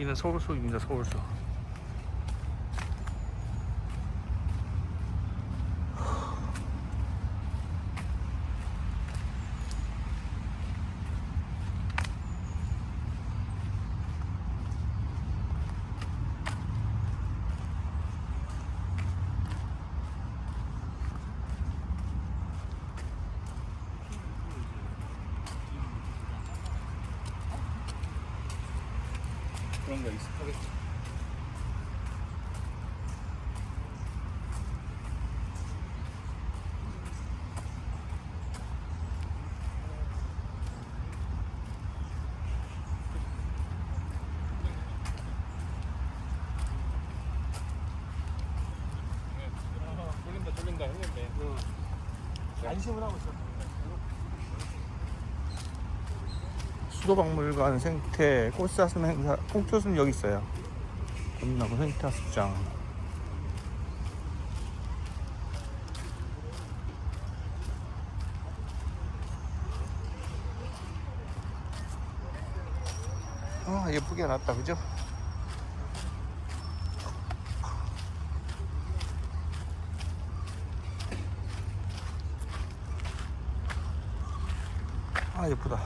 여기는 서울소입니다. 서울소. 그런 거 익숙하겠지. 쫄린다 했는데 안심을 하고 있어. 수도박물관 생태 꽃사슴 행사, 꽃교수는 여기 있어요. 봄나무 생태학습장. 예쁘게 해놨다, 그죠? 예쁘다.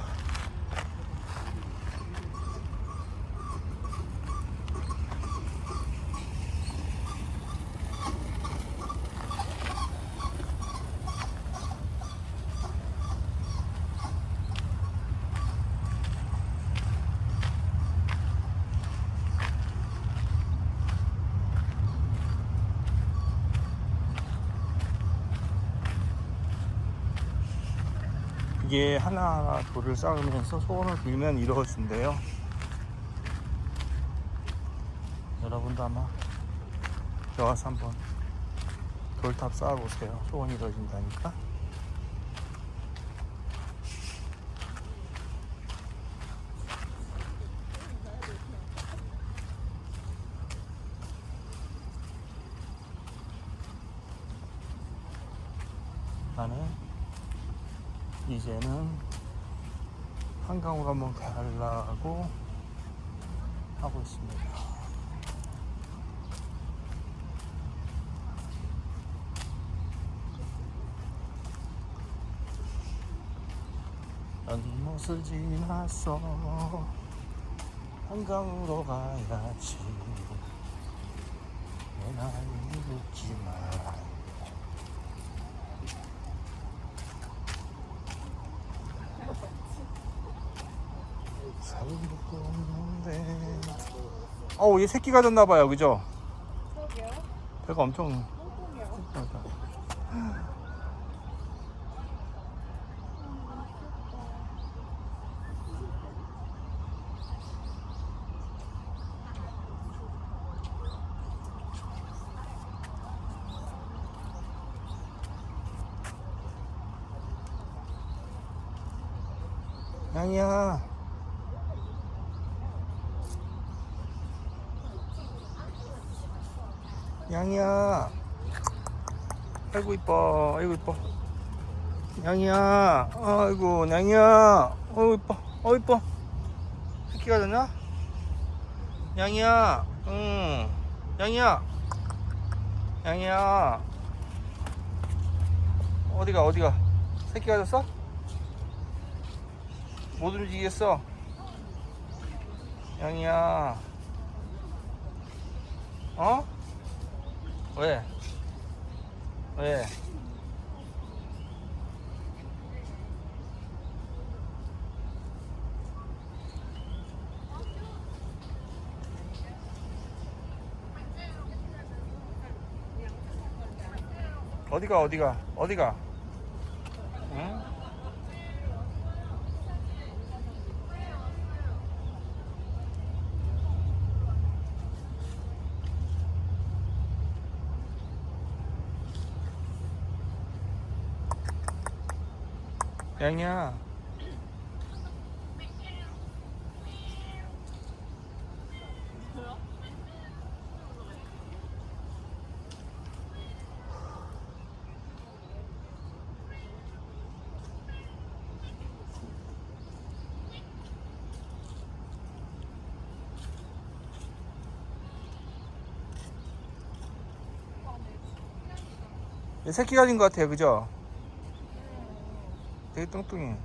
이게 하나하나 돌을 쌓으면서 소원을 빌면 이루어진대요. 여러분도 아마 여기 와서 한번 돌탑 쌓아보세요. 소원이 이루어진다니까. 나는 이제는 한강으로 한번 가려고 하고 있습니다. 연못을 지나서 한강으로 가야지. 내 나이 묻지마. 얘 새끼 가졌나봐요, 그죠? 그러게요. 배가 엄청 똥똥이야. 양이야. 양이야. 아이고 이뻐. 아이고 이뻐. 양이야. 아이고 양이야. 이뻐. 이뻐. 새끼가 됐나? 양이야. 응. 양이야. 양이야. 어디가? 새끼가 됐어? 못 움직이겠어. 양이야. 왜? 어디가? 응? 양이야. 새끼 가진 것 같아요, 그죠? 되게 뚱뚱해.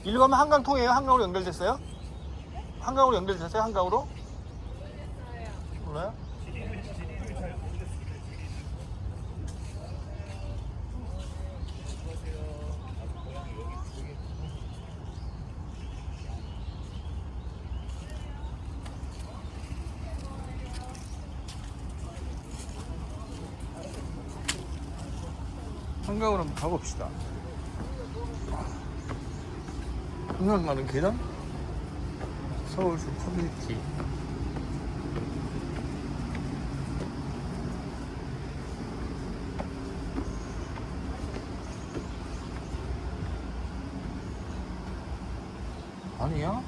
일로 가면 한강 통해요? 한강으로 연결됐어요? 한강으로 연결됐어요? 한강으로? 몰라요? 한강으로 한번 가봅시다. 한강 가는 계단? 서울시 커뮤니티. 아니야?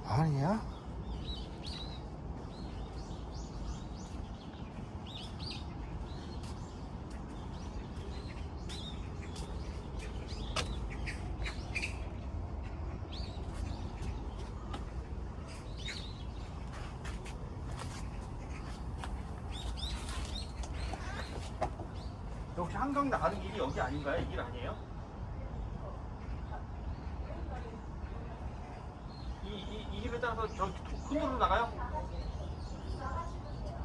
아니야? 혹시 한강 나가는 길이 여기 아닌가요? 이 길 아니에요? 이 길에 따라서 저 큰 도로 나가요?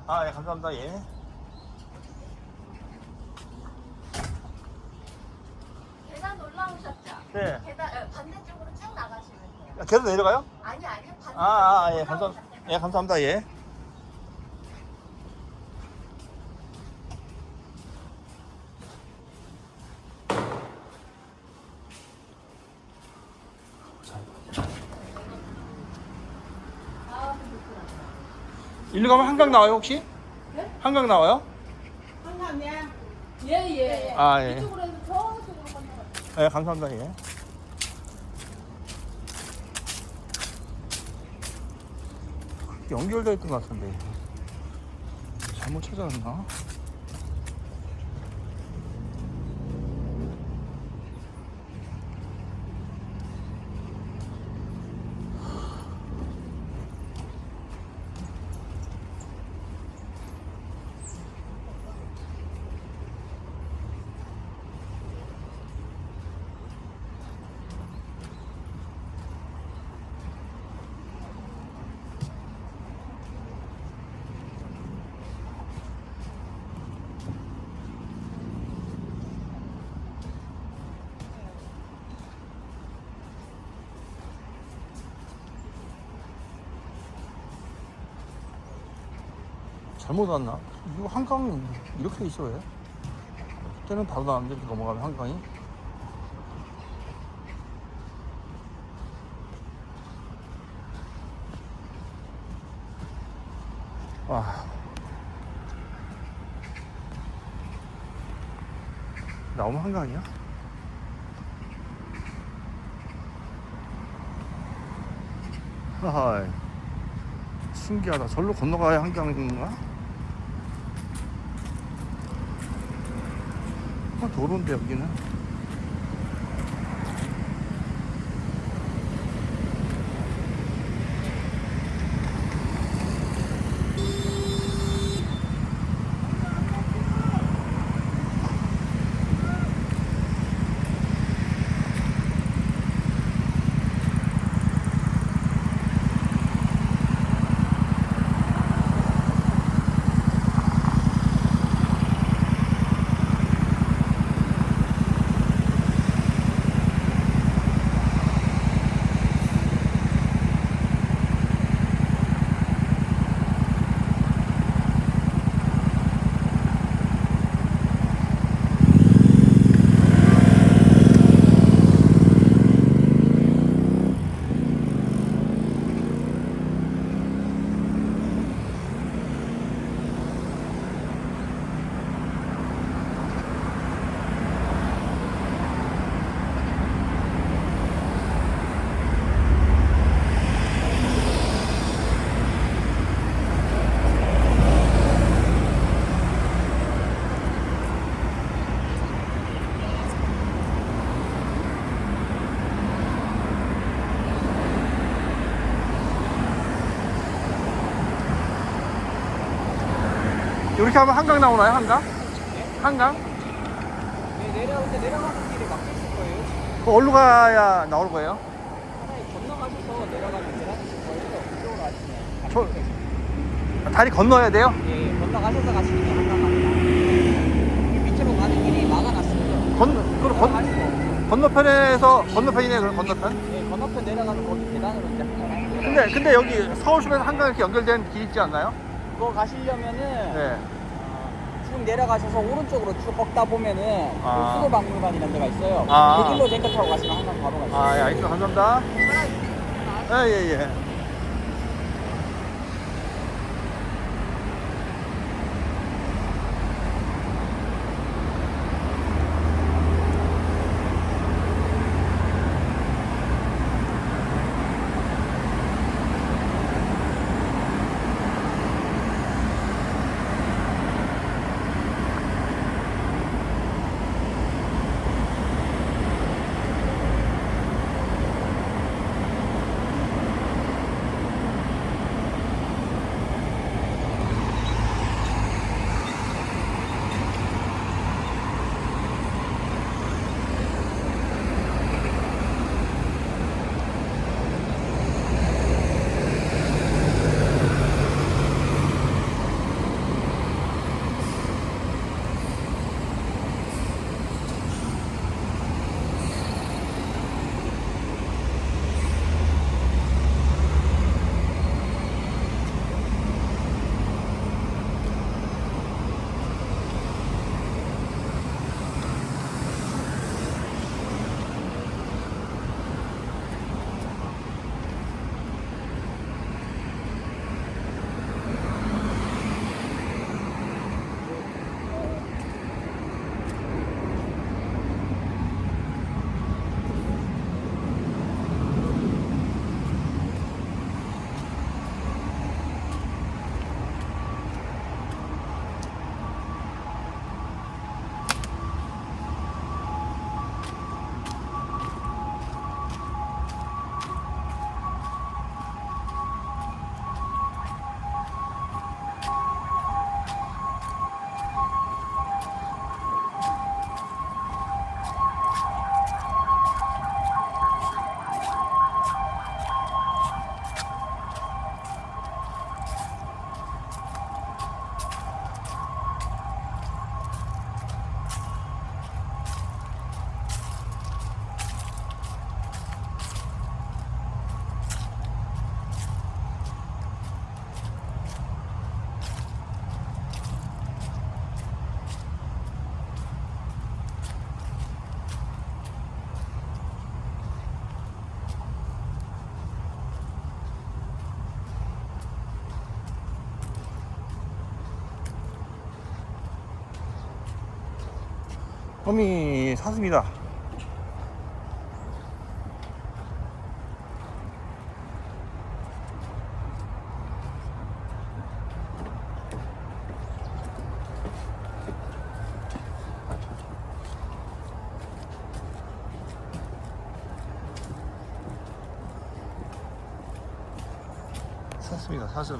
아, 예, 감사합니다. 예. 계단 올라오셨죠? 네. 계단 반대쪽으로 쭉 나가시면 돼요. 아, 계단 내려가요? 아니 반대쪽으로 예, 감사합니다. 예, 감사합니다. 예. 일로 가면 한강 나와요, 혹시? 네? 한강 나와요? 한강이야? 예예. 아, 예. 이쪽으로 해서 저쪽으로 건너가. 예, 감사합니다. 예. 연결되어 있던 것 같은데. 잘못 찾아왔나? 잘못 왔나? 이거 한강 이렇게 돼 있어 왜? 그때는 바로 나왔는데 이렇게 넘어가면 한강이? 와. 나오면 한강이야? 하하이. 신기하다. 절로 건너가야 한강인가? 도로인데 여기는. 이렇게 하면 한강 나오나요? 한강? 한강? 네, 내려올 때 내려가는 길에 막혀 있을 거예요. 그 어디로 가야 나올 거예요? 차라리 건너가셔서 내려가면 계단이실 거예요. 그쪽으로 가시면. 저 다리 건너야 돼요? 예, 건너가셔서 가시는 게 한강 아니라 밑으로 가는 길이 막아놨습니다. 그럼 건너가시고. 건너편이네. 그럼 건너편? 예, 건너편 내려가는 거기 계단으로 이제 한강 가는 근데 여기 서울숲에서 한강 이렇게 연결된 길 있지 않나요? 그거 가시려면은 네. 쭉 내려가셔서 오른쪽으로 쭉 꺾다 보면은 아. 그 수도박물관이라는 데가 있어요. 아. 그 길로 젠커 타고 가시면 한강 바로 가시죠. 아, 예, 알겠습니다. 감사합니다. 예. 홈이 샀습니다. 샀습니다. 사슴.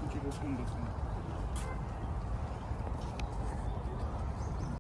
이렇게 못 본다.